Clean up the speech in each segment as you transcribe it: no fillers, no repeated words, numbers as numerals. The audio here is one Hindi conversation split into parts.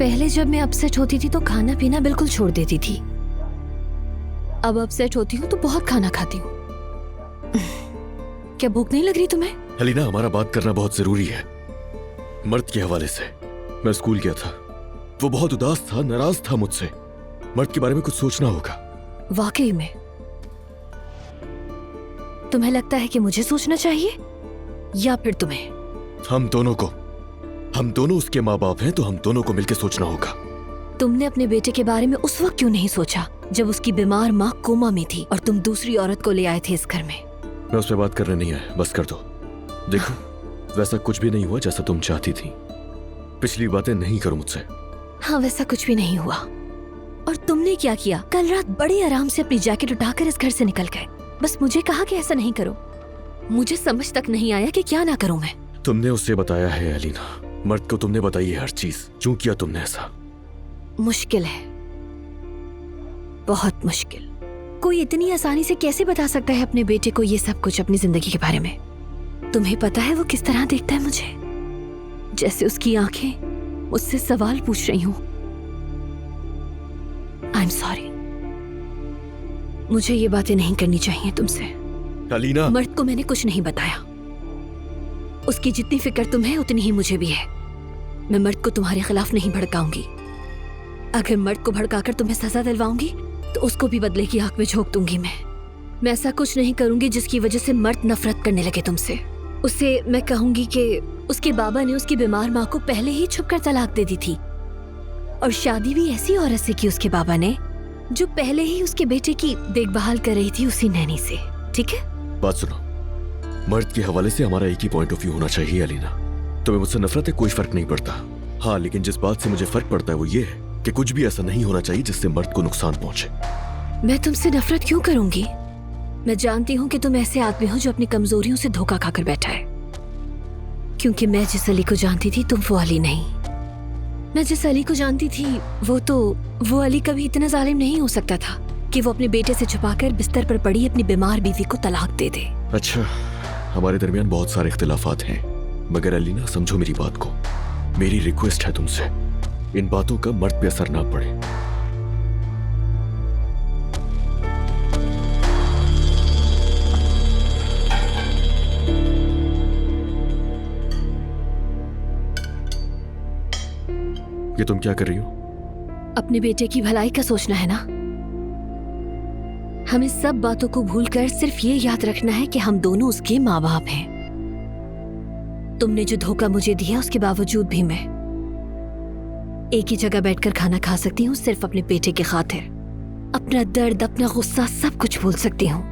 पहले जब मैं अपसेट होती थी तो खाना पीना बिल्कुल छोड़ देती थी। अब अपसेट होती हूँ तो बहुत खाना खाती हूँ। क्या भूख नहीं लग रही तुम्हें? अलीना, हमारा बात करना बहुत जरूरी है। मर्द के हवाले से। मैं स्कूल गया था, वो बहुत उदास था, नाराज था मुझसे। मर्द के बारे में कुछ सोचना होगा। वाकई में? तुम्हें लगता है कि मुझे सोचना चाहिए या फिर तुम्हें? हम दोनों उसके माँ बाप हैं, तो हम दोनों को मिलकर सोचना होगा। तुमने अपने बेटे के बारे में उस वक्त क्यों नहीं सोचा जब उसकी बीमार माँ कोमा में थी और तुम दूसरी औरत को ले आए थे इस घर में? मैं उस पर बात करने नहीं आया, बस कर दो। देखो, वैसा कुछ भी नहीं हुआ जैसा तुम चाहती थी। पिछली बातें नहीं करो मुझसे। हाँ, वैसा कुछ भी नहीं हुआ। और तुमने क्या किया? कल रात बड़े आराम से अपनी जैकेट उठाकर इस घर से निकल गए। बस मुझे कहा कि ऐसा नहीं करो। मुझे समझ तक नहीं आया कि क्या ना करूं मैं। तुमने उससे बताया है अलीना, मर्द को तुमने बताई है हर चीज। क्यों किया तुमने ऐसा? मुश्किल है, बहुत मुश्किल। कोई इतनी आसानी से कैसे बता सकता है अपने बेटे को ये सब कुछ अपनी जिंदगी के बारे में? तुम्हें पता है वो किस तरह देखता है मुझे? जैसे उसकी आंखें मुझसे सवाल पूछ रही हूं। आई एम सॉरी, मुझे ये बातें नहीं करनी चाहिए तुमसे। अलीना, मर्द को मैंने कुछ नहीं बताया। उसकी जितनी फिक्र तुम्हें उतनी ही मुझे भी है। मैं मर्द को तुम्हारे खिलाफ नहीं भड़काऊंगी। अगर मर्द को भड़काकर तुम्हें सजा दिलवाऊंगी तो उसको भी बदले की आंख में झोंक दूंगी। मैं ऐसा कुछ नहीं करूंगी जिसकी वजह से मर्द नफरत करने लगे तुमसे। उसे मैं कहूंगी कि उसके बाबा ने उसकी बीमार माँ को पहले ही छुपकर तलाक दे दी थी और शादी भी ऐसी औरत से की उसके बाबा ने जो पहले ही उसके बेटे की देखभाल कर रही थी, उसी नैनी से। ठीक है? बात सुनो, मर्द के हवाले से हमारा एक ही पॉइंट ऑफ व्यू होना चाहिए अलीना। तुम्हें मुझसे नफरत है, कोई फर्क नहीं पड़ता। हाँ, लेकिन जिस बात से मुझे फर्क पड़ता है वो ये है कि कुछ भी ऐसा नहीं होना चाहिए जिससे मर्द को नुकसान पहुंचे। मैं तुमसे नफरत क्यों करूंगी? मैं जानती हूँ कि तुम ऐसे आदमी हो जो अपनी कमजोरियों से धोखा खाकर बैठा है। क्योंकि मैं जिस अली को जानती थी तुम वो अली नहीं। मैं जिस अली को जानती थी वो अली कभी इतना जालिम नहीं हो सकता था कि वो अपने बेटे से छुपाकर बिस्तर पर पड़ी अपनी बीमार बीवी को तलाक दे दे। अच्छा, हमारे दरमियान बहुत सारे इख्तिलाफात हैं, मगर अलीना समझो मेरी बात को। मेरी रिक्वेस्ट है तुमसे, इन बातों का मर्द पे असर ना पड़े। ये तुम क्या कर रही हो? अपने बेटे की भलाई का सोचना है ना। हमें सब बातों को भूलकर सिर्फ ये याद रखना है कि हम दोनों उसके माँ बाप हैं। तुमने जो धोखा मुझे दिया उसके बावजूद भी मैं एक ही जगह बैठकर खाना खा सकती हूँ, सिर्फ अपने बेटे की खातिर। अपना दर्द, अपना गुस्सा सब कुछ भूल सकती हूँ,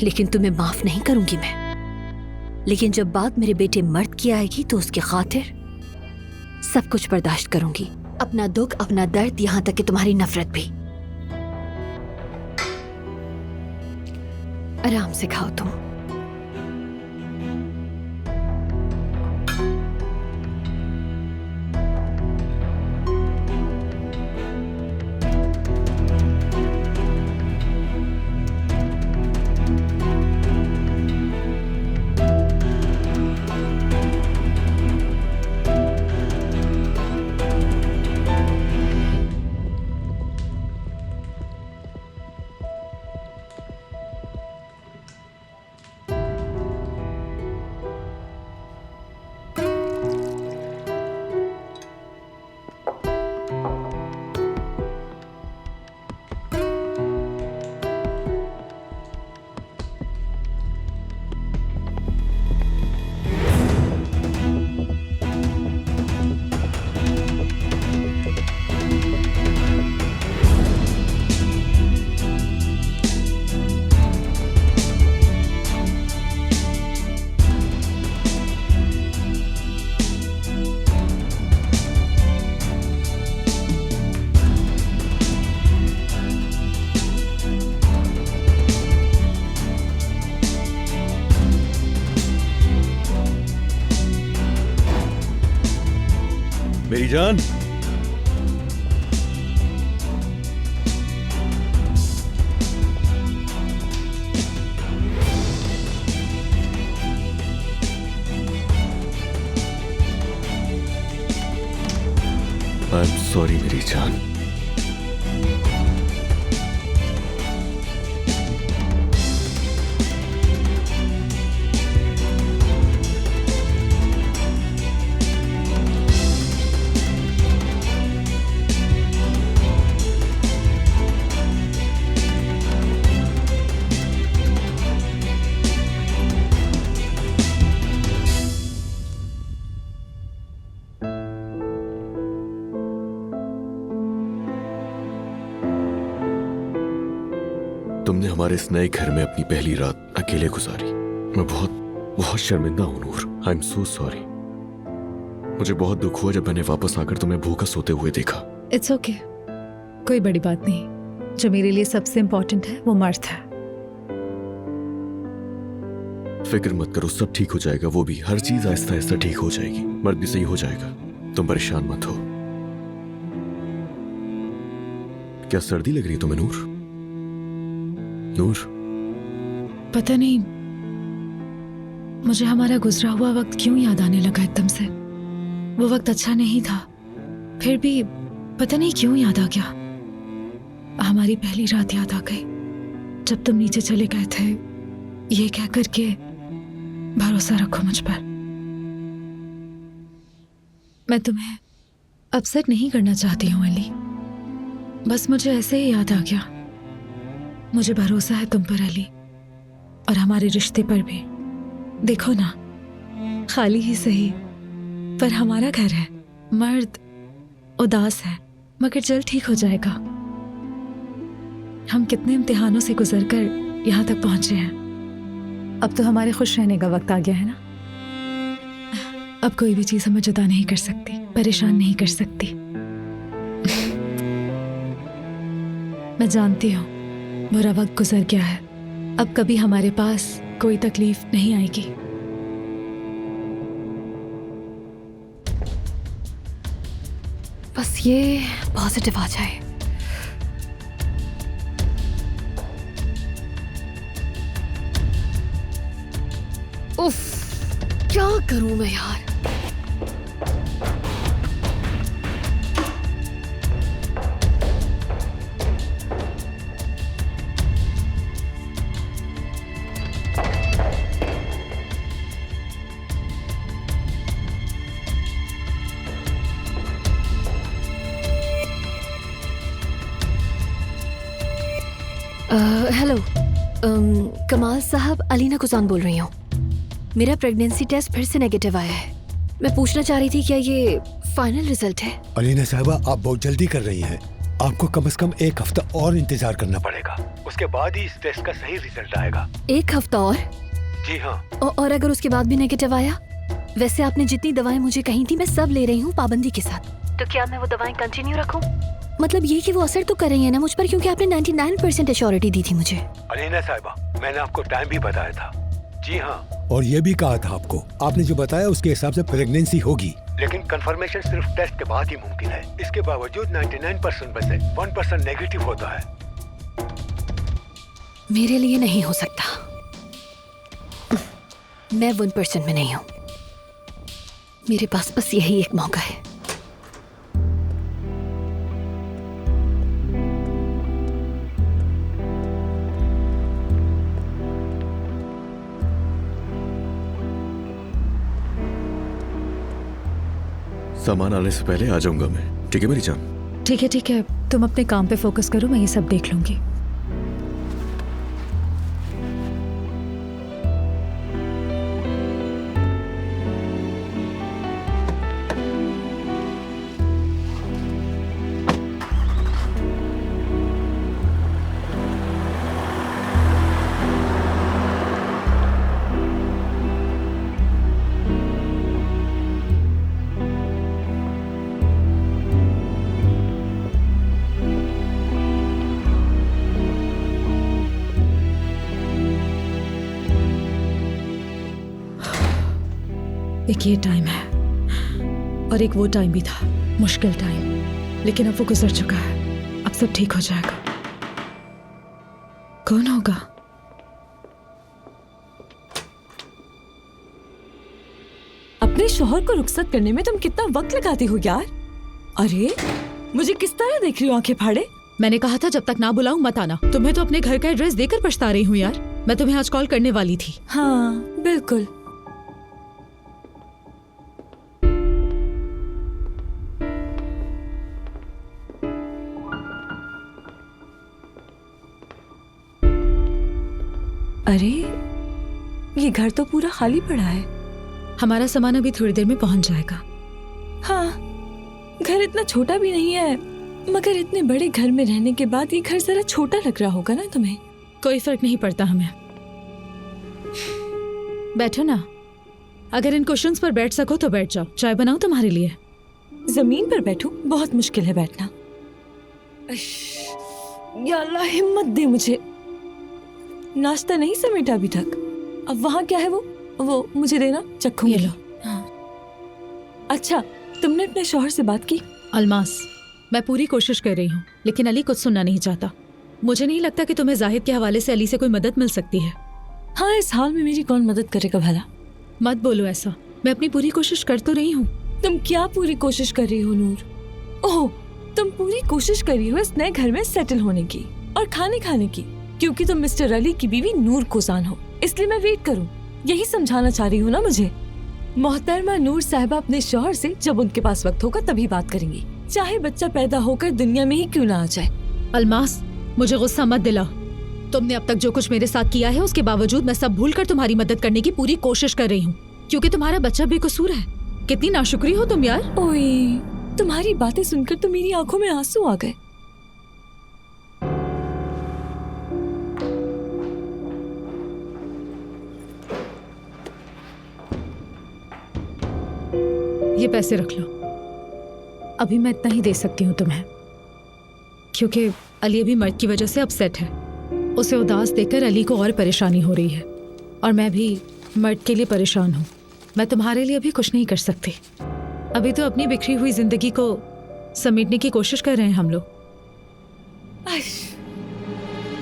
लेकिन तुम्हें माफ नहीं करूंगी मैं। लेकिन जब बात मेरे बेटे मर्द की आएगी तो उसकी खातिर सब कुछ बर्दाश्त करूंगी। अपना दुख, अपना दर्द, यहां तक कि तुम्हारी नफरत भी। आराम से खाओ तुम। मेरी जान, सॉरी मेरी जान। तुमने हमारे इस नए घर में अपनी पहली रात अकेले गुजारी। मैं बहुत बहुत शर्मिंदा हूं नूर। I am so sorry. मुझे बहुत दुख हुआ जब मैंने वापस आकर तुम्हें भूखा सोते हुए देखा। इट्स ओके, कोई बड़ी बात नहीं। जो मेरे लिए सबसे इम्पोर्टेंट है वो मर्द है। फिक्र मत करो, सब ठीक हो जाएगा। वो भी हर चीज आहिस्ता आहिस्ता ठीक हो जाएगी। मर्द भी सही हो जाएगा, तुम परेशान मत हो। क्या सर्दी लग रही है तुम्हें नूर? नूर, पता नहीं मुझे हमारा गुजरा हुआ वक्त क्यों याद आने लगा एकदम से। वो वक्त अच्छा नहीं था, फिर भी पता नहीं क्यों याद आ गया। हमारी पहली रात याद आ गई जब तुम नीचे चले गए थे, ये कह करके भरोसा रखो मुझ पर। मैं तुम्हें अपसेट नहीं करना चाहती हूँ अली, बस मुझे ऐसे ही याद आ गया। मुझे भरोसा है तुम पर अली, और हमारे रिश्ते पर भी। देखो ना, खाली ही सही पर हमारा घर है। मर्द उदास है मगर जल्द ठीक हो जाएगा। हम कितने इम्तिहानों से गुजरकर यहाँ तक पहुंचे हैं। अब तो हमारे खुश रहने का वक्त आ गया है ना। अब कोई भी चीज हमें जुदा नहीं कर सकती, परेशान नहीं कर सकती। मैं जानती हूँ बुरा वक्त गुजर गया है, अब कभी हमारे पास कोई तकलीफ नहीं आएगी। बस ये पॉजिटिव आ जाए। उफ, क्या करूं मैं यार। हेलो, कमाल साहब, अलीना कुजान बोल रही हूँ। मेरा प्रेगनेंसी टेस्ट फिर से नेगेटिव आया है। मैं पूछना चाह रही थी क्या ये फाइनल रिजल्ट है? अलीना साहबा, आप बहुत जल्दी कर रही हैं। आपको कम से कम 1 हफ्ता और इंतजार करना पड़ेगा, उसके बाद ही इस टेस्ट का सही रिजल्ट आएगा। 1 हफ्ता और? जी हाँ। और अगर उसके बाद भी नेगेटिव आया? वैसे आपने जितनी दवाएं मुझे कही थी मैं सब ले रही हूँ पाबंदी के साथ, तो क्या मैं वो दवाएं कंटिन्यू रखूँ? मतलब ये कि वो असर तो कर रही है ना मुझ पर, क्योंकि आपने 99% एश्योरिटी दी थी मुझे। अलीना साहिबा, मैंने आपको टाइम भी बताया था। जी हाँ, और ये भी कहा था आपको, आपने जो बताया उसके हिसाब से प्रेगनेंसी होगी, लेकिन कंफर्मेशन सिर्फ टेस्ट के बाद ही मुमकिन है। इसके बावजूद 99% में से 1% नेगेटिव होता है। मेरे लिए नहीं हो सकता, मैं 1% में नहीं हूँ। मेरे पास बस यही एक मौका है। सामान आने से पहले आ जाऊंगा मैं, ठीक है मेरी जान? ठीक है, तुम अपने काम पे फोकस करो, मैं ये सब देख लूंगी। एक ये टाइम है और एक वो टाइम भी था, मुश्किल टाइम, लेकिन अब वो गुजर चुका है। अब सब ठीक हो जाएगा। कौन होगा? अपने शौहर को रुखसत करने में तुम कितना वक्त लगाती हो यार? अरे मुझे किस तरह देख रही हो आंखें फाड़े? मैंने कहा था जब तक ना बुलाऊं मत आना। तुम्हें तो अपने घर का एड्रेस देकर पछता रही हूँ यार। मैं तुम्हें आज कॉल करने वाली थी। हाँ बिल्कुल। अरे ये घर तो पूरा खाली पड़ा है। हमारा सामान अभी थोड़ी देर में पहुंच जाएगा। हाँ, घर इतना छोटा भी नहीं है, मगर इतने बड़े घर में रहने के बाद ये घर जरा छोटा लग रहा होगा ना तुम्हें? कोई फर्क नहीं पड़ता हमें। बैठो ना, अगर इन कुशन्स पर बैठ सको तो बैठ जाओ। चाय बनाऊं तुम्हारे लिए? जमीन पर बैठूं? बहुत मुश्किल है बैठना। या अल्लाह हिम्मत दे मुझे। नाश्ता नहीं समेटा अभी तक। अब वहाँ क्या है वो मुझे देना, चखूंगी। ये लो। हाँ। अच्छा, तुमने अपने शौहर से बात की? अलमास, मैं पूरी कोशिश कर रही हूँ, लेकिन अली कुछ सुनना नहीं चाहता। मुझे नहीं लगता कि तुम्हें जाहिद के हवाले से अली से कोई मदद मिल सकती है। हाँ, इस हाल में मेरी कौन मदद करेगा भला? मत बोलो ऐसा, मैं अपनी पूरी कोशिश कर तो रही हूँ। तुम क्या पूरी कोशिश कर रही हो नूर? ओह, तुम पूरी कोशिश कर रही हो इस नए घर में सेटल होने की और खाने की, क्योंकि तुम मिस्टर अली की बीवी नूर कोजान हो, इसलिए मैं वेट करूं। यही समझाना चाह रही हूँ ना मुझे? मोहतरमा नूर साहिबा अपने शौहर से जब उनके पास वक्त होगा तभी बात करेंगी, चाहे बच्चा पैदा होकर दुनिया में ही क्यों ना आ जाए। अलमास, मुझे गुस्सा मत दिलाओ। तुमने अब तक जो कुछ मेरे साथ किया है उसके बावजूद मैं सब भूलकर तुम्हारी मदद करने की पूरी कोशिश कर रही हूँ, क्योंकि तुम्हारा बच्चा बेकसूर है। कितनी नाशुक्री हो तुम यार। ओए, तुम्हारी बातें सुनकर तो मेरी आंखों में आंसू आ गए। ये पैसे रख लो, अभी मैं इतना ही दे सकती हूँ तुम्हें, क्योंकि अली अभी मर्द की वजह से अपसेट है। उसे उदास देखकर अली को और परेशानी हो रही है, और मैं भी मर्द के लिए परेशान हूँ। मैं तुम्हारे लिए अभी कुछ नहीं कर सकती। अभी तो अपनी बिखरी हुई जिंदगी को समेटने की कोशिश कर रहे हैं हम लोग।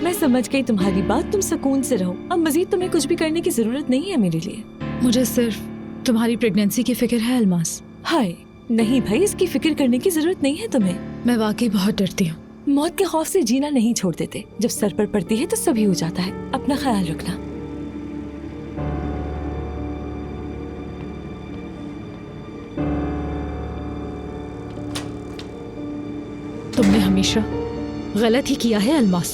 मैं समझ गई तुम्हारी बात, तुम सुकून से रहो। अब मजीद तुम्हें कुछ भी करने की जरूरत नहीं है मेरे लिए। मुझे सिर्फ तुम्हारी प्रेगनेंसी की फिक्र है अलमास। हाय नहीं भाई, इसकी फिक्र करने की जरूरत नहीं है तुम्हें। मैं वाकई बहुत डरती हूँ। मौत के खौफ से जीना नहीं छोड़ देते। जब सर पर पड़ती है तो सभी हो जाता है। अपना ख्याल रखना। तुमने हमेशा गलत ही किया है अलमास।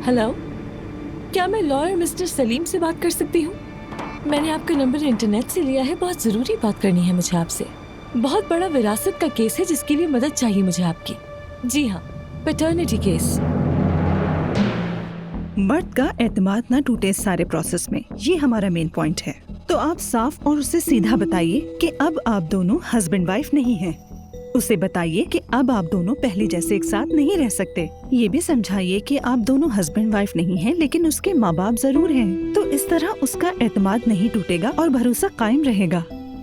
हेलो, क्या मैं लॉयर मिस्टर सलीम से बात कर सकती हूँ? मैंने आपका नंबर इंटरनेट से लिया है। बहुत जरूरी बात करनी है मुझे आपसे। बहुत बड़ा विरासत का केस है जिसके लिए मदद चाहिए मुझे आपकी। जी हाँ, पैटर्निटी केस। मर्द का एतमाद ना टूटे इस सारे प्रोसेस में, ये हमारा मेन पॉइंट है। तो आप साफ और उससे सीधा बताइए कि अब आप दोनों हस्बैंड वाइफ नहीं हैं। उसे बताइए कि अब आप दोनों पहले जैसे एक साथ नहीं रह सकते। ये भी समझाइए कि आप दोनों हस्बैंड वाइफ नहीं हैं, लेकिन उसके माँ बाप जरूर हैं। तो इस तरह उसका एतमाद नहीं टूटेगा और भरोसा कायम रहेगा।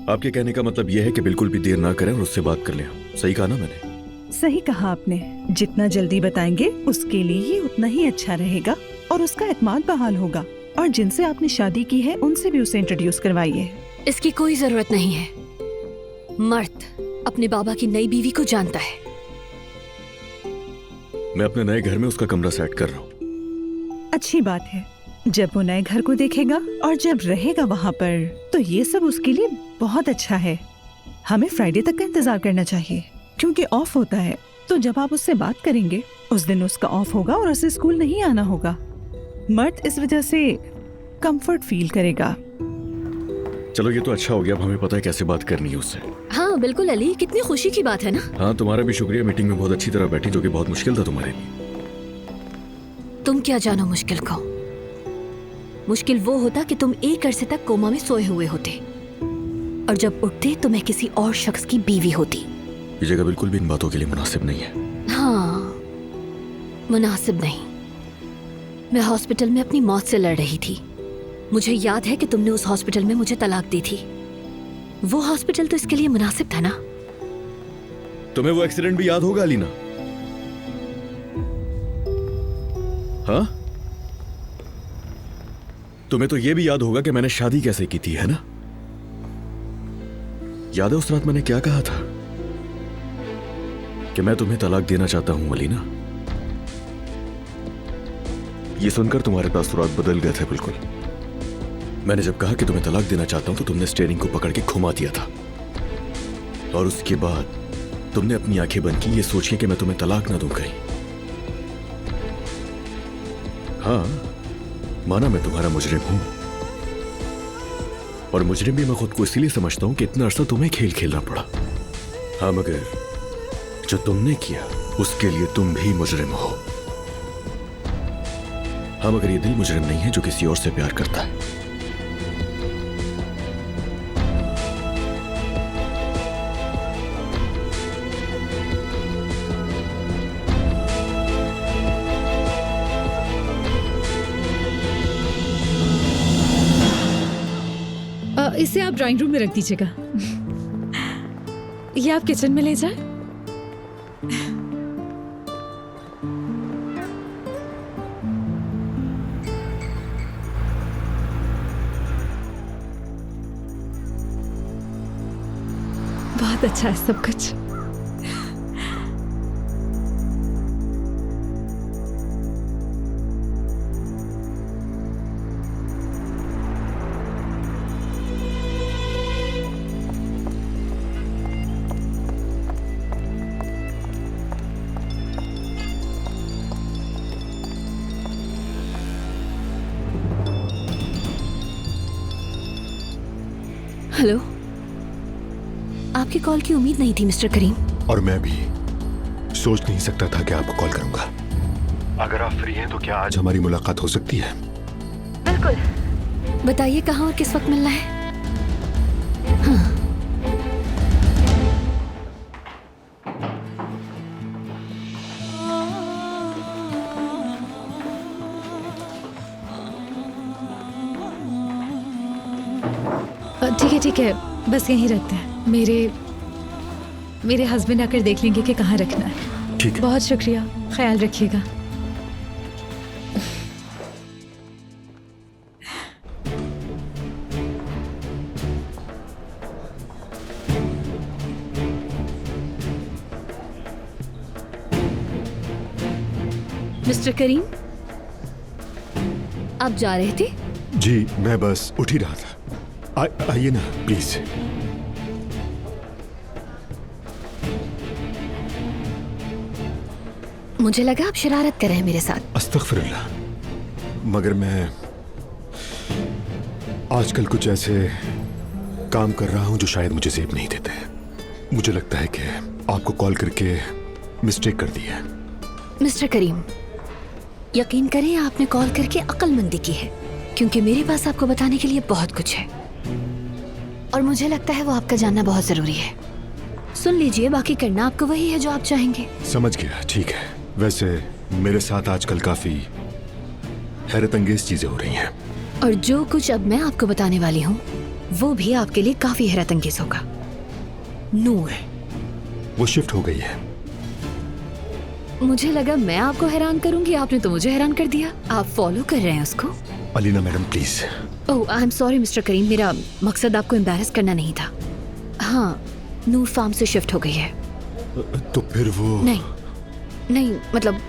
आपके कहने का मतलब यह है कि बिल्कुल भी देर ना करें और उससे बात कर लें। सही कहा ना मैंने? सही कहा आपने। जितना जल्दी बताएंगे उसके लिए ही उतना ही अच्छा रहेगा और उसका एतमाद बहाल होगा। और जिनसे आपने शादी की है उनसे भी उसे इंट्रोड्यूस करवाइए। इसकी कोई जरूरत नहीं है। मर्द अपने बाबा की नई बीवी को जानता है। मैं अपने नए घर में उसका कमरा सेट कर रहा हूँ। अच्छी बात है। जब वो नए घर को देखेगा और जब रहेगा वहाँ पर, तो ये सब उसके लिए बहुत अच्छा है। हमें फ्राइडे तक का इंतजार करना चाहिए, क्योंकि ऑफ होता है। तो जब आप उससे बात करेंगे उस दिन उसका ऑफ होगा और उसे स्कूल नहीं आना होगा। मर्द इस वजह से कंफर्ट फील करेगा। चलो ये तो अच्छा हो गया, अब हमें पता है कैसे बात करनी है उससे। हाँ बिल्कुल अली, कितनी खुशी की बात है ना। हाँ, तुम्हारा भी शुक्रिया, मीटिंग में बहुत अच्छी तरह बैठी, जो कि बहुत मुश्किल था तुम्हारे लिए। तुम क्या जानो मुश्किल को। मुश्किल वो होता कि तुम एक अरसे तक कोमा में सोए हुए होते और जब उठते तो मैं किसी और शख्स की बीवी होती। ये जगह बिल्कुल भी इन बातों के लिए मुनासिब नहीं है। हाँ, मुनासिब नहीं। मैं हॉस्पिटल में अपनी मौत से लड़ रही थी। मुझे याद है कि तुमने उस हॉस्पिटल में मुझे तलाक दी थी। वो हॉस्पिटल तो इसके लिए मुनासिब था ना। तुम्हें वो एक्सीडेंट भी याद होगा अलीना? हाँ, तुम्हें तो ये भी याद होगा कि मैंने शादी कैसे की थी, है ना? याद है उस रात मैंने क्या कहा था? कि मैं तुम्हें तलाक देना चाहता हूं अलीना। ये सुनकर तुम्हारे तासुरात बदल गए थे बिल्कुल। मैंने जब कहा कि तुम्हें तलाक देना चाहता हूं तो तुमने स्टीयरिंग को पकड़ के घुमा दिया था, और उसके बाद तुमने अपनी आंखें बंद की ये सोच के कि मैं तुम्हें तलाक ना दूं कहीं। हाँ, माना मैं तुम्हारा मुजरिम हूं, और मुजरिम भी मैं खुद को इसीलिए समझता हूं कि इतना अरसा तुम्हें खेल खेलना पड़ा। हाँ, मगर जो तुमने किया उसके लिए तुम भी मुजरिम हो। हाँ, मगर ये दिल मुजरिम नहीं है जो किसी और से प्यार करता है। इसे आप ड्राइंग रूम में रख दीजिएगा। ये आप किचन में ले जाए। बहुत अच्छा है सब कुछ। हेलो, आपकी कॉल की उम्मीद नहीं थी मिस्टर करीम। और मैं भी सोच नहीं सकता था कि आपको कॉल करूंगा। अगर आप फ्री हैं तो क्या आज हमारी मुलाकात हो सकती है? बिल्कुल। बताइए कहाँ और किस वक्त मिलना है? हाँ। ठीक है, बस यहीं रखते हैं। मेरे हस्बैंड आकर देख लेंगे कि कहाँ रखना है। ठीक है। बहुत शुक्रिया, ख्याल रखिएगा। मिस्टर करीम, आप जा रहे थे? जी, मैं बस उठ ही रहा था। आइए ना प्लीज। मुझे लगा आप शरारत कर रहे हैं मेरे साथ। अस्तगफिरुल्लाह, मगर मैं आजकल कुछ ऐसे काम कर रहा हूं जो शायद मुझे सेब नहीं देते। मुझे लगता है कि आपको कॉल करके मिस्टेक कर दी है। मिस्टर करीम, यकीन करें आपने कॉल करके अक्लमंदी की है, क्योंकि मेरे पास आपको बताने के लिए बहुत कुछ है और मुझे लगता है वो आपका जानना बहुत जरूरी है। सुन लीजिए, बाकी करना आपको वही है जो आप चाहेंगे। समझ गया, ठीक है। वैसे मेरे साथ आजकल काफी हैरत अंगेज चीजें हो रही हैं, और जो कुछ अब मैं आपको बताने वाली हूँ वो भी आपके लिए काफी हैरत अंगेज होगा। नूर, वो शिफ्ट हो गई है। मुझे लगा मैं आपको हैरान करूंगी, आपने तो मुझे हैरान कर दिया। आप फॉलो कर रहे हैं उसको? Alina madam please. Oh, I am sorry mister Karim, मेरा मकसद आपको एम्बैरस करना नहीं था। हाँ, नूर फार्म से शिफ्ट हो गई है। तो फिर वो नहीं, मतलब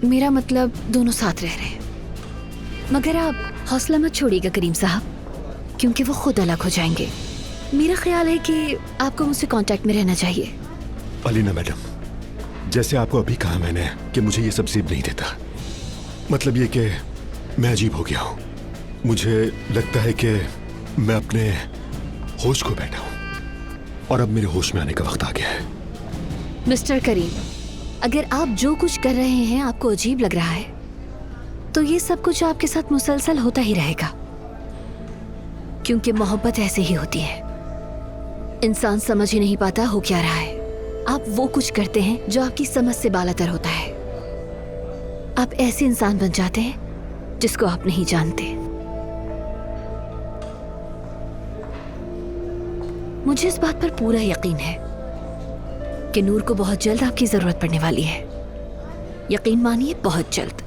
मेरा मतलब दोनों साथ रह रहे हैं। मगर आप हौसला मत छोड़िएगा करीम साहब, क्योंकि वो खुद अलग हो जाएंगे। मेरा ख्याल है कि आपको मुझसे कांटेक्ट में रहना चाहिए। अलीना मैडम, जैसे आपको अभी कहा मैंने कि मुझे ये सब सेब नहीं देता, मतलब ये कि मैं अजीब हो गया हूँ। मुझे लगता है कि मैं अपने होश खो बैठा हूँ और अब मेरे होश में आने का वक्त आ गया है। मिस्टर करीम, अगर आप जो कुछ कर रहे हैं आपको अजीब लग रहा है तो ये सब कुछ आपके साथ मुसलसल होता ही रहेगा, क्योंकि मोहब्बत ऐसे ही होती है। इंसान समझ ही नहीं पाता हो क्या रहा है। आप वो कुछ करते हैं जो आपकी समझ से बालातर होता है। आप ऐसे इंसान बन जाते हैं जिसको आप नहीं जानते। मुझे इस बात पर पूरा यकीन है कि नूर को बहुत जल्द आपकी जरूरत पड़ने वाली है। यकीन मानिए, बहुत जल्द।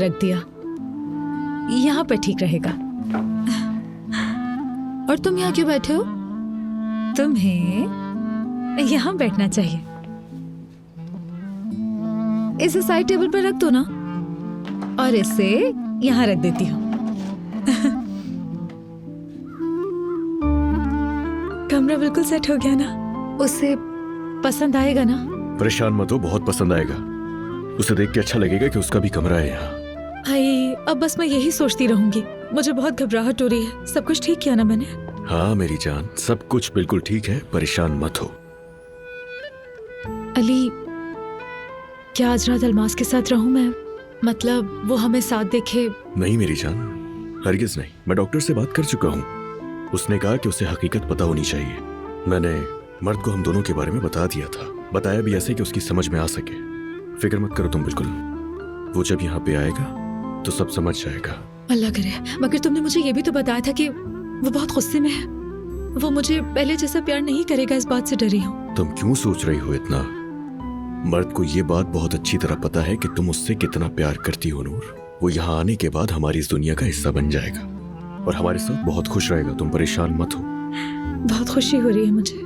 रख दिया। यहाँ पर ठीक रहेगा। और तुम यहाँ क्यों बैठे हो? तुम्हें यहाँ बैठना चाहिए। इसे साइड टेबल पर रख दो ना, और इसे यहाँ रख देती हूँ। कमरा बिल्कुल सेट हो गया ना? उसे पसंद आएगा ना? परेशान मत हो, बहुत पसंद आएगा। उसे देख के अच्छा लगेगा कि उसका भी कमरा है यहाँ। भाई अब बस मैं यही सोचती रहूंगी। मुझे बहुत घबराहट हो रही है। सब कुछ ठीक किया ना मैंने? हाँ मेरी जान, सब कुछ बिल्कुल ठीक है, परेशान मत हो। अली, क्या आज रात अलमास के साथ रहूं मैं? मतलब वो हमें साथ देखे। नहीं मेरी जान, हरगिज नहीं। मैं डॉक्टर से बात कर चुका हूँ। उसने कहा कि उसे हकीकत पता होनी चाहिए। मैंने मर्द को हम दोनों के बारे में बता दिया था, बताया भी ऐसे कि उसकी समझ में आ सके। फिक्र मत करो तुम बिल्कुल, वो जब यहाँ पे आएगा तो सब समझ जाएगा। अल्लाह करे। मगर तुमने मुझे ये भी तो बताया था कि वो बहुत गुस्से में है। वो मुझे पहले जैसा प्यार नहीं करेगा, इस बात से डरी हूँ। तुम क्यों सोच रही हो इतना? मर्द को ये बात बहुत अच्छी तरह पता है कि तुम उससे कितना प्यार करती हो नूर। वो यहाँ आने के बाद हमारी इस दुनिया का हिस्सा बन जाएगा और हमारे साथ बहुत खुश रहेगा। तुम परेशान मत हो। बहुत खुशी हो रही है मुझे।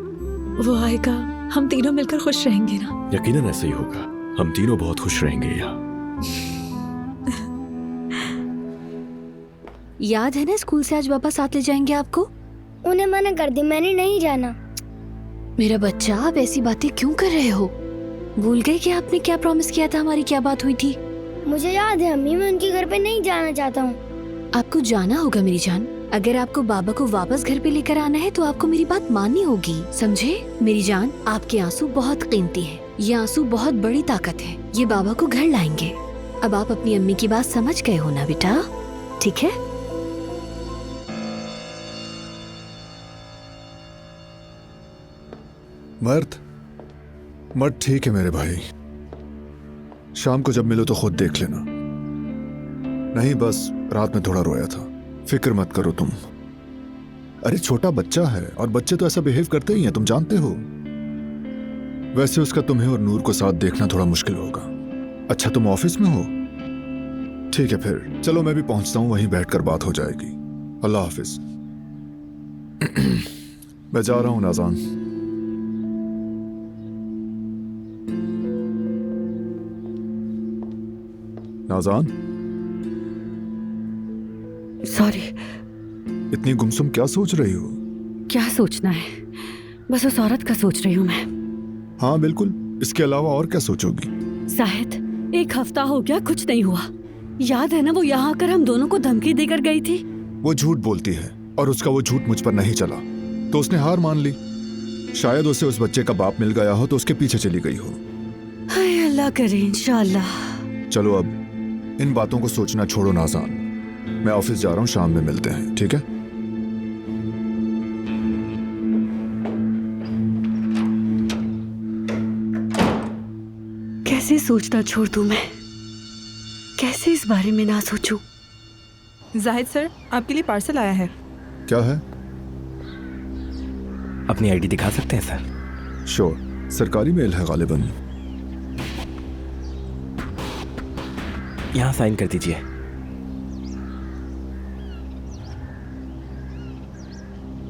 वो आएगा, हम तीनों मिलकर खुश रहेंगे ना? यकीनन ऐसे ही होगा। हम तीनों बहुत खुश रहेंगे यहाँ। याद है ना स्कूल से आज पापा साथ ले जाएंगे आपको? उन्हें मना कर दी, मैंने नहीं जाना। मेरा बच्चा, आप ऐसी बातें क्यों कर रहे हो? भूल गए कि आपने क्या प्रॉमिस किया था? हमारी क्या बात हुई थी? मुझे याद है अम्मी, मैं उनके घर पे नहीं जाना चाहता हूँ। आपको जाना होगा मेरी जान। अगर आपको बाबा को वापस घर पे लेकर आना है तो आपको मेरी बात माननी होगी, समझे? मेरी जान, आपके आंसू बहुत कीमती हैं। ये आंसू बहुत बड़ी ताकत है। ये बाबा को घर लाएंगे। अब आप अपनी अम्मी की बात समझ गए हो ना बेटा? ठीक है? मर्द ठीक है मेरे भाई। शाम को जब मिलो तो खुद देख लेना। नहीं, बस रात में थोड़ा रोया था। फिक्र मत करो तुम। अरे छोटा बच्चा है और बच्चे तो ऐसा बिहेव करते ही हैं, तुम जानते हो। वैसे उसका तुम्हें और नूर को साथ देखना थोड़ा मुश्किल होगा। अच्छा तुम ऑफिस में हो? ठीक है फिर चलो, मैं भी पहुंचता हूं, वहीं बैठकर बात हो जाएगी। अल्लाह हाफिज। मैं जा रहा हूं नाज़ान। Nazan, sorry. इतनी गुमसुम क्या सोच रही हो? क्या सोचना है, बस उस औरत का सोच रही हूँ मैं। हाँ बिल्कुल, इसके अलावा और क्या सोचोगी? शायद 1 हफ्ता हो गया, कुछ नहीं हुआ। याद है ना वो यहाँ आकर हम दोनों को धमकी देकर गई थी? वो झूठ बोलती है और उसका वो झूठ मुझ पर नहीं चला तो उसने हार मान ली। शायद उसे उस बच्चे का बाप मिल गया हो तो उसके पीछे चली गई हो। हाय अल्लाह करे, इंशाअल्लाह। चलो अब इन बातों को सोचना छोड़ो नाज़ान। मैं ऑफिस जा रहा हूँ, शाम में मिलते हैं, ठीक है? कैसे सोचना छोड़ दूं मैं? कैसे इस बारे में ना सोचूं? जाहिद सर, आपके लिए पार्सल आया है। क्या है? अपनी आईडी दिखा सकते हैं सर? श्योर, सरकारी मेल है गालिबन। यहाँ साइन कर दीजिए।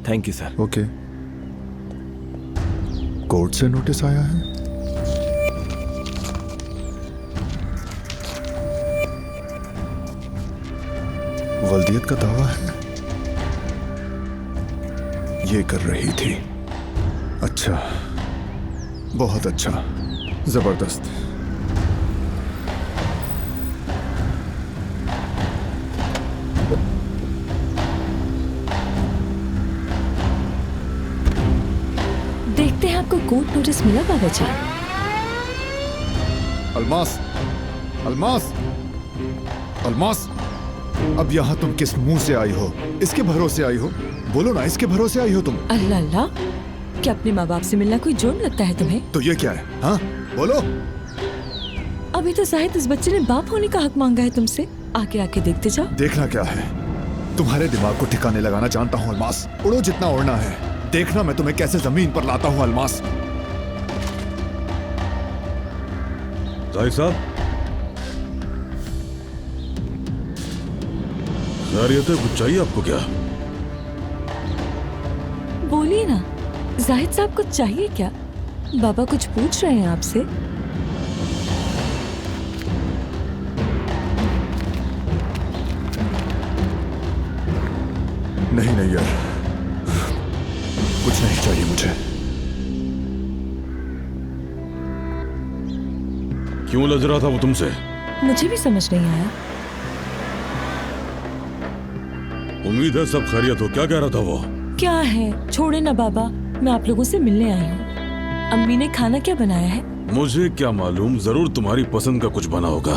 Thank you sir. Okay. Court से नोटिस आया है? वल्दियत का दावा है। ये कर रही थी। अच्छा, बहुत अच्छा, जबरदस्त। देखते हैं आपको कोर्ट नोटिस मिला बाबा जी। अलमास, अलमास, अलमास, अब यहाँ तुम किस मुंह से आई हो? इसके भरोसे आई हो? बोलो ना, इसके भरोसे आई हो तुम? अल्लाह अल्लाह, क्या अपने माँ बाप से मिलना कोई जुर्म लगता है तुम्हें? तो ये क्या है? हाँ बोलो। अभी तो शायद इस बच्चे ने बाप होने का हक मांगा है तुमसे। आके आके देखते जाओ। देखना क्या है? तुम्हारे दिमाग को ठिकाने लगाना जानता हूँ अलमास। उड़ो जितना उड़ना है। देखना मैं तुम्हें कैसे जमीन पर लाता हूँ अलमास। जाहिद साहब, खैरियत है, कुछ चाहिए आपको क्या? बोलिए ना, जाहिद साहब कुछ चाहिए क्या? बाबा कुछ पूछ रहे हैं आपसे? नहीं नहीं यार, कुछ नहीं चाहिए मुझे। क्यों लज रहा था वो तुमसे? मुझे भी समझ नहीं आया। उम्मीद है सब खैरियत हो। क्या कह रहा था वो? क्या है, छोड़े ना बाबा, मैं आप लोगों से मिलने आई हूँ। अम्मी ने खाना क्या बनाया है? मुझे क्या मालूम, जरूर तुम्हारी पसंद का कुछ बना होगा।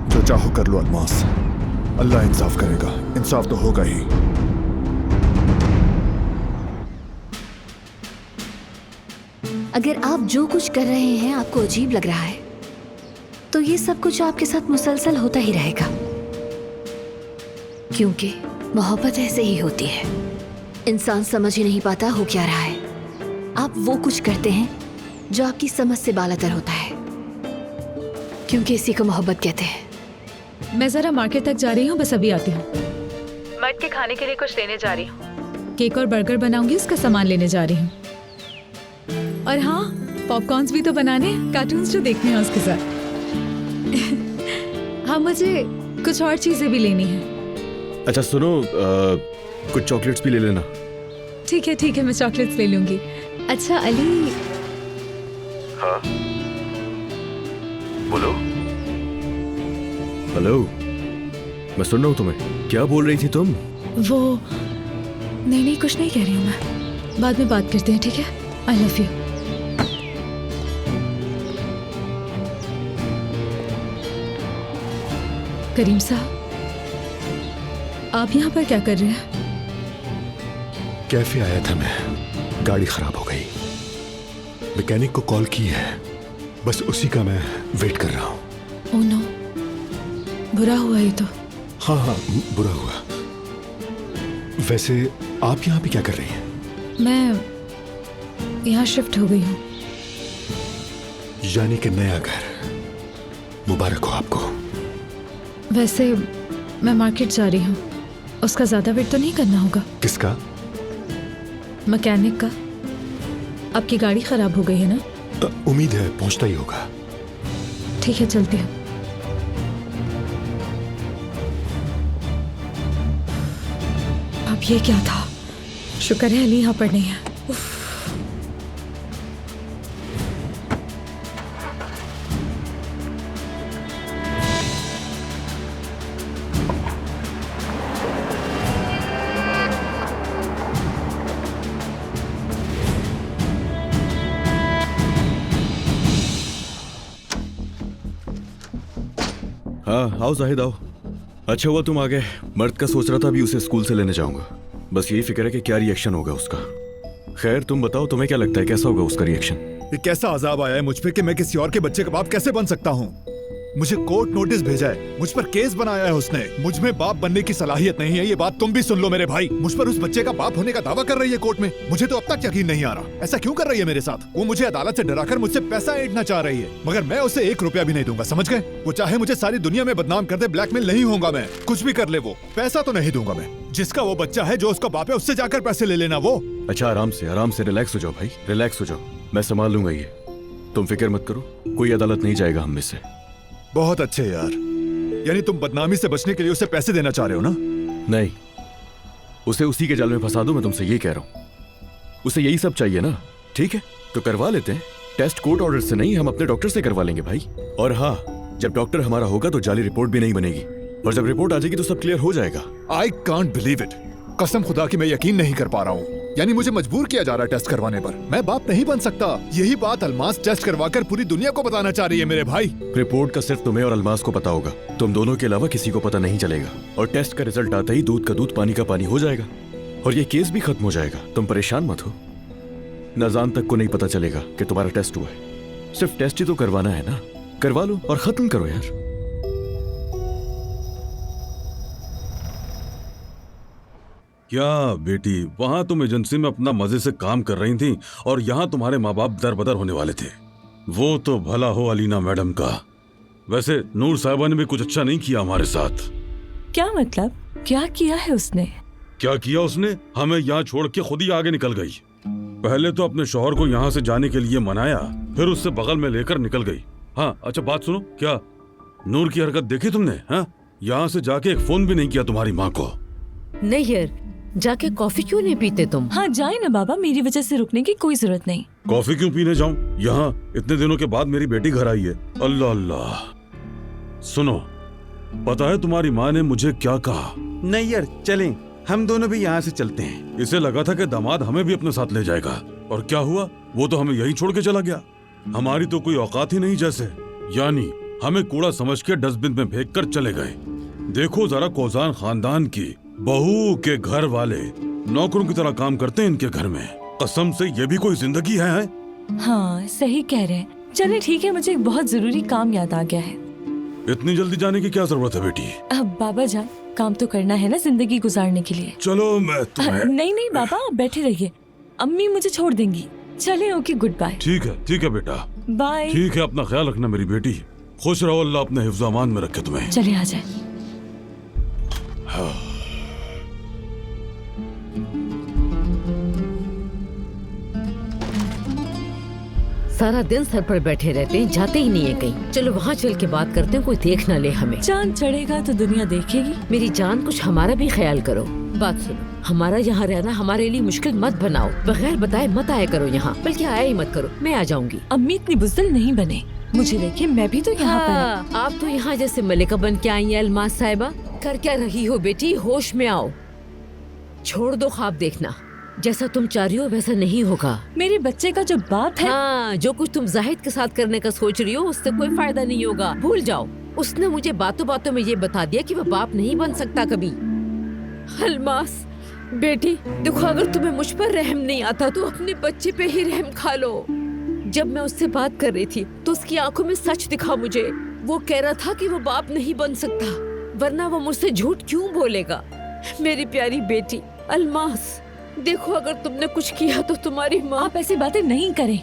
जो चाहो कर लो अलमास, अल्लाह इंसाफ करेगा। इंसाफ तो होगा ही। अगर आप जो कुछ कर रहे हैं आपको अजीब लग रहा है तो ये सब कुछ आपके साथ मुसलसल होता ही रहेगा, क्योंकि मोहब्बत ऐसे ही होती है। इंसान समझ ही नहीं पाता हो क्या रहा है। आप वो कुछ करते हैं जो आपकी समझ से बालातर होता है, क्योंकि इसी को मोहब्बत कहते हैं। मैं जरा मार्केट तक जा रही हूँ, बस अभी आती हूँ। मर्द के खाने के लिए कुछ लेने जा रही हूँ। केक और बर्गर बनाऊंगी, उसका सामान लेने जा रही हूँ। और हाँ, पॉपकॉर्न्स भी तो बनाने, कार्टून्स जो देखने हैं उसके साथ। हाँ, मुझे कुछ और चीजें भी लेनी है। अच्छा सुनो, कुछ चॉकलेट्स भी ले लेना। ठीक है, मैं चॉकलेट्स ले लूंगी। अच्छा अली। हाँ बोलो। हेलो, मैं सुन रहा हूँ तुम्हें। क्या बोल रही थी तुम? वो नहीं, कुछ नहीं कह रही हूँ मैं। बाद में बात करते हैं, ठीक है? आई लव यू। करीम साहब, आप यहाँ पर क्या कर रहे हैं? कैफे आया था मैं, गाड़ी खराब हो गई। मैकेनिक को कॉल की है, बस उसी का मैं वेट कर रहा हूँ। ओह नो, बुरा हुआ ये तो। हाँ, बुरा हुआ। वैसे आप यहाँ पे क्या कर रही हैं? मैं यहाँ शिफ्ट हो गई हूँ। यानी कि नया घर। मुबारक हो आपको। वैसे मैं मार्केट जा रही हूँ, उसका ज्यादा वेट तो नहीं करना होगा। किसका? मैकेनिक का। आपकी गाड़ी खराब हो गई है ना? उम्मीद है पहुंचता ही होगा। ठीक है, चलती हूँ। अब ये क्या था? शुक्र है अली यहाँ पर नहीं है। हाँ आओ जाहिद आओ। अच्छा हुआ तुम आ गए। मर्द का सोच रहा था अभी उसे स्कूल से लेने जाऊंगा। बस यही फिक्र है कि क्या रिएक्शन होगा उसका। खैर तुम बताओ, तुम्हें क्या लगता है कैसा होगा उसका रिएक्शन? ये कैसा अजाब आया है मुझ पे कि मैं किसी और के बच्चे का बाप कैसे बन सकता हूँ? मुझे कोर्ट नोटिस भेजा है, मुझ पर केस बनाया है उसने। मुझ में बाप बनने की सलाहियत नहीं है, ये बात तुम भी सुन लो मेरे भाई। मुझ पर उस बच्चे का बाप होने का दावा कर रही है कोर्ट में। मुझे तो अब तक यकीन नहीं आ रहा, ऐसा क्यों कर रही है मेरे साथ? वो मुझे अदालत से डराकर मुझसे पैसा ऐंठना चाह रही है, मगर मैं उसे 1 रुपया भी नहीं दूंगा, समझ गए? वो चाहे मुझे सारी दुनिया में बदनाम कर दे, ब्लैकमेल नहीं होगा मैं। कुछ भी कर ले वो, पैसा तो नहीं दूंगा मैं। जिसका वो बच्चा है, जो उसका बाप है, उससे जाकर पैसे ले लेना वो। अच्छा आराम से रिलैक्स हो जाओ भाई, रिलैक्स हो जाओ। मैं संभाल लूंगा ये, तुम फिक्र मत करो। कोई अदालत नहीं जाएगा हम में से। बहुत अच्छे यार, यानी तुम बदनामी से बचने के लिए उसे पैसे देना चाह रहे हो ना? नहीं, उसे उसी के जाल में फंसा दो, मैं तुमसे ये कह रहा हूँ। उसे यही सब चाहिए ना? ठीक है तो करवा लेते हैं टेस्ट। कोर्ट ऑर्डर से नहीं, हम अपने डॉक्टर से करवा लेंगे भाई। और हाँ, जब डॉक्टर हमारा होगा तो जाली रिपोर्ट भी नहीं बनेगी, और जब रिपोर्ट आ जाएगी तो सब क्लियर हो जाएगा। I can't believe it. कसम खुदा की मैं यकीन नहीं कर पा रहा हूँ। यानी मुझे मजबूर किया जा रहा है टेस्ट करवाने पर। मैं बाप नहीं बन सकता। यही बात अलमास टेस्ट करवाकर पूरी दुनिया को बताना चाह रही है मेरे भाई। रिपोर्ट का सिर्फ तुम्हें और अलमास को पता होगा, तुम दोनों के अलावा किसी को पता नहीं चलेगा। और टेस्ट का रिजल्ट आते ही दूध का दूध पानी का पानी हो जाएगा, और ये केस भी खत्म हो जाएगा। तुम परेशान मत हो। नजान तक को नहीं पता चलेगा कि तुम्हारा टेस्ट हुआ है। सिर्फ टेस्ट ही तो करवाना है ना, करवा लो और खत्म करो यार। क्या बेटी, वहां तुम एजेंसी में अपना मजे से काम कर रही थी और यहाँ तुम्हारे माँ बाप दरबदर होने वाले थे। वो तो भला हो अलीना मैडम का, वैसे नूर साहिबा ने भी कुछ अच्छा नहीं किया हमारे साथ। क्या मतलब? क्या किया है उसने? क्या किया उसने? हमें यहाँ छोड़ के खुद ही आगे निकल गई। पहले तो अपने शौहर को यहाँ से जाने के लिए मनाया, फिर उससे बगल में लेकर निकल गई। हाँ अच्छा बात सुनो, क्या नूर की हरकत देखी तुमने? हाँ, यहाँ से जाके एक फोन भी नहीं किया तुम्हारी माँ को। नहीं यार, जाके कॉफी क्यों नहीं पीते तुम? हाँ जाए ना बाबा, मेरी वजह से रुकने की कोई जरूरत नहीं। कॉफी क्यों पीने जाऊं? यहाँ इतने दिनों के बाद मेरी बेटी घर आई है। अल्लाह अल्लाह। सुनो, पता है तुम्हारी माँ ने मुझे क्या कहा? नहीं यार चलें, हम दोनों भी यहाँ से चलते हैं। इसे लगा था कि दामाद हमें भी अपने साथ ले जाएगा, और क्या हुआ? वो तो हमें यहीं छोड़ के चला गया। हमारी तो कोई औकात ही नहीं जैसे, यानी हमें कूड़ा समझ के डस्टबिन में फेंक कर चले गए। देखो जरा, कोजान खानदान की बहू के घर वाले नौकरों की तरह काम करते हैं इनके घर में। कसम से ये भी कोई जिंदगी है? हाँ सही कह रहे हैं। चले ठीक है, मुझे एक बहुत जरूरी काम याद आ गया है। इतनी जल्दी जाने की क्या जरूरत है बेटी? अब बाबा जान, काम तो करना है ना जिंदगी गुजारने के लिए। चलो मैं तुम्हें नहीं नहीं बाबा, आप बैठे रहिए, अम्मी मुझे छोड़ देंगी। चले, ओके, गुड बाय। ठीक है बेटा, बाय। ठीक है, अपना ख्याल रखना मेरी बेटी। खुश रहो, अल्लाह अपने हिफ्ज़-ओ-अमान में रखे तुम्हें। चले आ जाए। हाँ। सारा दिन सर पर बैठे रहते हैं, जाते ही नहीं है कहीं। चलो वहाँ चल के बात करते हैं, कोई देख ना ले हमें। चांद चढ़ेगा तो दुनिया देखेगी। मेरी जान, कुछ हमारा भी ख्याल करो। बात सुनो, हमारा यहाँ रहना हमारे लिए मुश्किल मत बनाओ। बगैर बताए मत आया करो यहाँ, बल्कि आया ही मत करो। मैं आ जाऊंगी। अम्मी इतनी बुज़दिल नहीं बने, मुझे देखिए मैं भी तो यहाँ पर। आप तो यहाँ जैसे मलिका बन के आई हैं। अलमास साहिबा, कर क्या रही हो बेटी? होश में आओ, छोड़ दो ख्वाब देखना। जैसा तुम चाह रही हो वैसा नहीं होगा। मेरे बच्चे का जो बाप है। हाँ, जो कुछ तुम जाहिद के साथ करने का सोच रही हो उससे कोई फायदा नहीं होगा, भूल जाओ। उसने मुझे बातों बातों में ये बता दिया कि वो बाप नहीं बन सकता कभी। अलमास बेटी, देखो, अगर तुम्हें मुझ पर रहम नहीं आता तो अपने बच्चे पे ही रहम खा लो। जब मैं उससे बात कर रही थी तो उसकी आंखों में सच दिखा मुझे। वो कह रहा था कि वो बाप नहीं बन सकता, वरना वो मुझसे झूठ क्यों बोलेगा। मेरी प्यारी बेटी अलमास, देखो, अगर तुमने कुछ किया तो तुम्हारी माँ। आप ऐसी बातें नहीं करें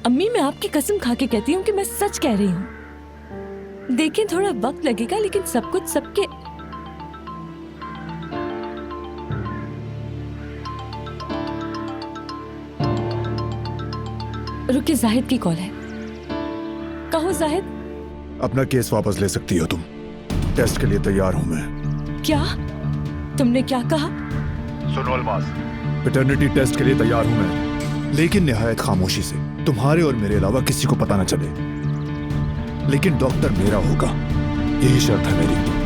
अम्मी, मैं आपकी कसम खा के कहती हूँ कि मैं सच कह रही हूँ। देखें, थोड़ा वक्त लगेगा लेकिन सब कुछ सबके। रुकिए, जाहिद की कॉल है। कहो जाहिद। अपना केस वापस ले सकती हो तुम। टेस्ट के लिए तैयार हूँ मैं। क्या? तुमने क्या कहा? सुनो अलमास, पैटर्निटी टेस्ट के लिए तैयार हूँ मैं, लेकिन निहायत खामोशी से। तुम्हारे और मेरे अलावा किसी को पता न चले, लेकिन डॉक्टर मेरा होगा, यही शर्त है मेरी।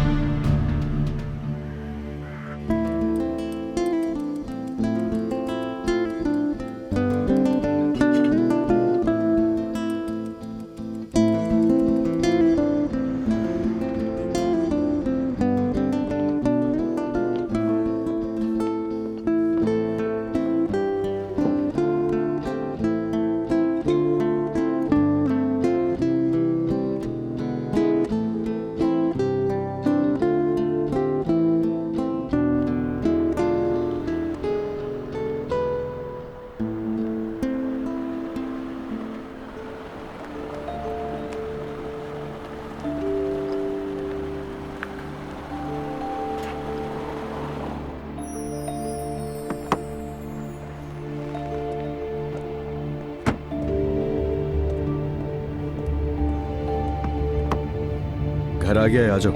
घर आ गया है, आ जाओ।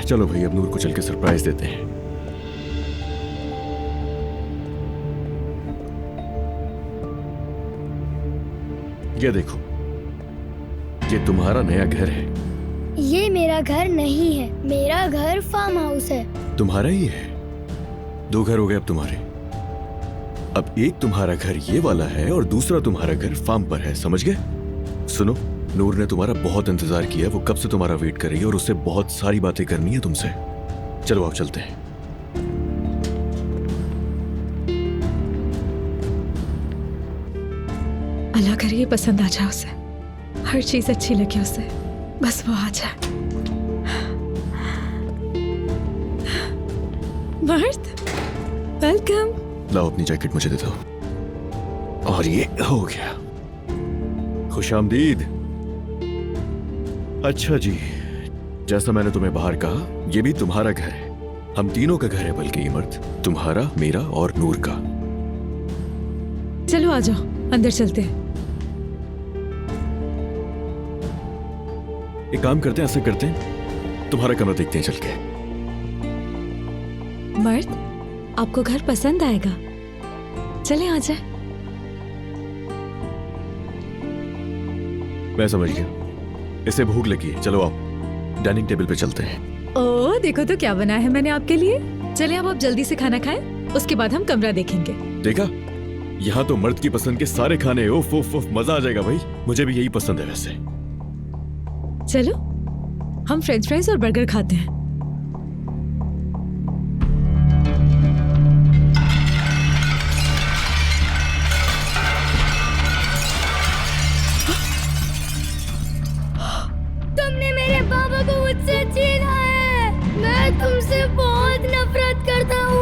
चलो भाई, अब नूर को चल के सरप्राइज देते हैं। ये देखो, ये तुम्हारा नया घर है। ये मेरा घर नहीं है, मेरा घर फार्म हाउस है। तुम्हारा ही है? दो घर हो गए अब तुम्हारे। अब एक तुम्हारा घर ये वाला है और दूसरा तुम्हारा घर फार्म पर है, समझ गए? सुनो, नूर ने तुम्हारा बहुत इंतजार किया, वो कब से तुम्हारा वेट कर रही है और उससे बहुत सारी बातें करनी है तुमसे। चलो आप चलते हैं। अल्लाह करे ये पसंद आ जाए उसे, हर चीज अच्छी लगे उसे, बस वो आ जाए। मर्द, वेलकम। लाओ अपनी जैकेट मुझे दे दो। और ये हो गया। खुशामदीद। अच्छा जी, जैसा मैंने तुम्हें बाहर कहा, ये भी तुम्हारा घर है। हम तीनों का घर है, बल्कि इमर्त, तुम्हारा, मेरा और नूर का। चलो आ जाओ, अंदर चलते हैं। एक काम करते हैं, ऐसे करते हैं, तुम्हारा कमरा देखते हैं चल के। मर्द, आपको घर पसंद आएगा, चले आ जाए। मैं समझ गया, इसे भूख लगी है। चलो आओ, डाइनिंग टेबल पे चलते हैं। ओह, देखो तो क्या बनाया है मैंने आपके लिए। चले अब आप जल्दी से खाना खाएं, उसके बाद हम कमरा देखेंगे। देखा, यहाँ तो मर्द की पसंद के सारे खाने। उफ उफ उफ, मजा आ जाएगा भाई। मुझे भी यही पसंद है वैसे। चलो हम फ्रेंच फ्राइज और बर्गर खाते हैं। तुमने मेरे पापा को मुझसे छीना है। मैं तुमसे बहुत नफरत करता हूँ।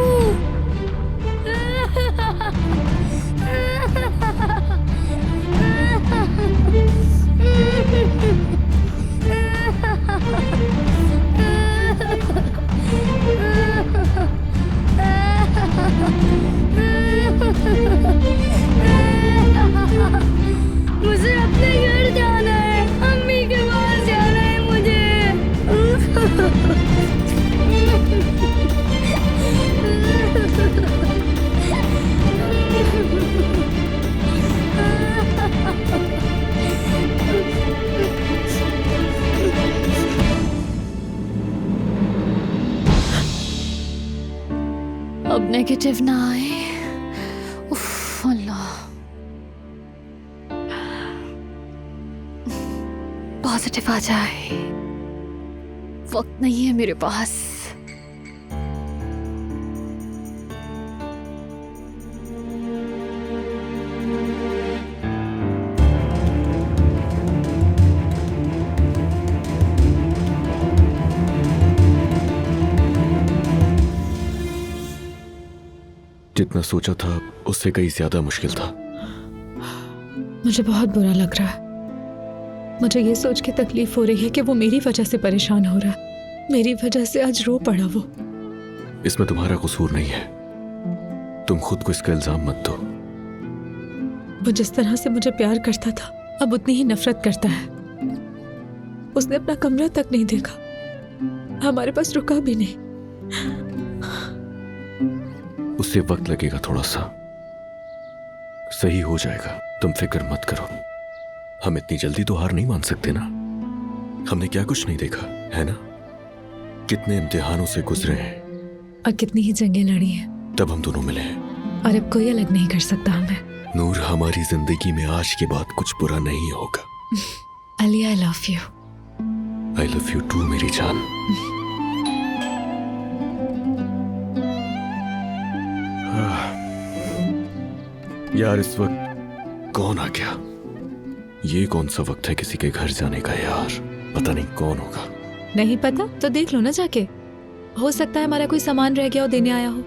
मुझे अपने घर जाना है, अम्मी के पास जाना है मुझे। अब नेगेटिव ना आए। उफ, अल्लाह। पॉजिटिव आ जाए। वक्त नहीं है मेरे पास। जितना सोचा था उससे कहीं ज्यादा मुश्किल था। मुझे बहुत बुरा लग रहा है। मुझे ये सोच के तकलीफ हो रही है कि वो मेरी वजह से परेशान हो रहा है। मेरी वजह से आज रो पड़ा वो। इसमें तुम्हारा कसूर नहीं है। तुम खुद को इसका इल्जाम मत दो। वो जिस तरह से मुझे प्यार करता था, अब उतनी ही नफरत करता है। उसने अपना कमरा तक नहीं देखा, हमारे पास रुका भी नहीं। उससे वक्त लगेगा थोड़ा सा, सही हो जाएगा। तुम फिक्र मत करो। हम इतनी जल्दी तो हार नहीं मान सकते ना। हमने क्या कुछ नहीं देखा है ना। कितने इम्तिहानों से गुजरे हैं और कितनी ही जंगें लड़ी हैं, तब हम दोनों मिले हैं। और अब कोई अलग नहीं कर सकता हमें। नूर, हमारी जिंदगी में आज के बाद कुछ बुरा नहीं होगा। Ali, I love you. I love you too मेरी जान। यार, इस वक्त कौन आ गया? ये कौन सा वक्त है किसी के घर जाने का यार? पता नहीं कौन होगा। नहीं पता तो देख लो ना जाके। हो सकता है हमारा कोई सामान रह गया हो, देने आया हो।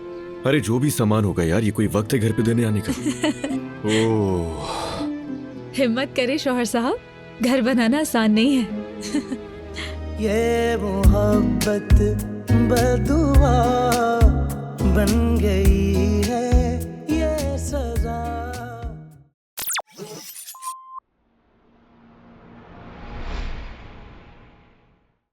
अरे जो भी सामान होगा यार, ये कोई वक्त है घर पे देने आने का? ओह, हिम्मत करे शौहर साहब, घर बनाना आसान नहीं है। ये मोहब्बत बदुआ बन गई है।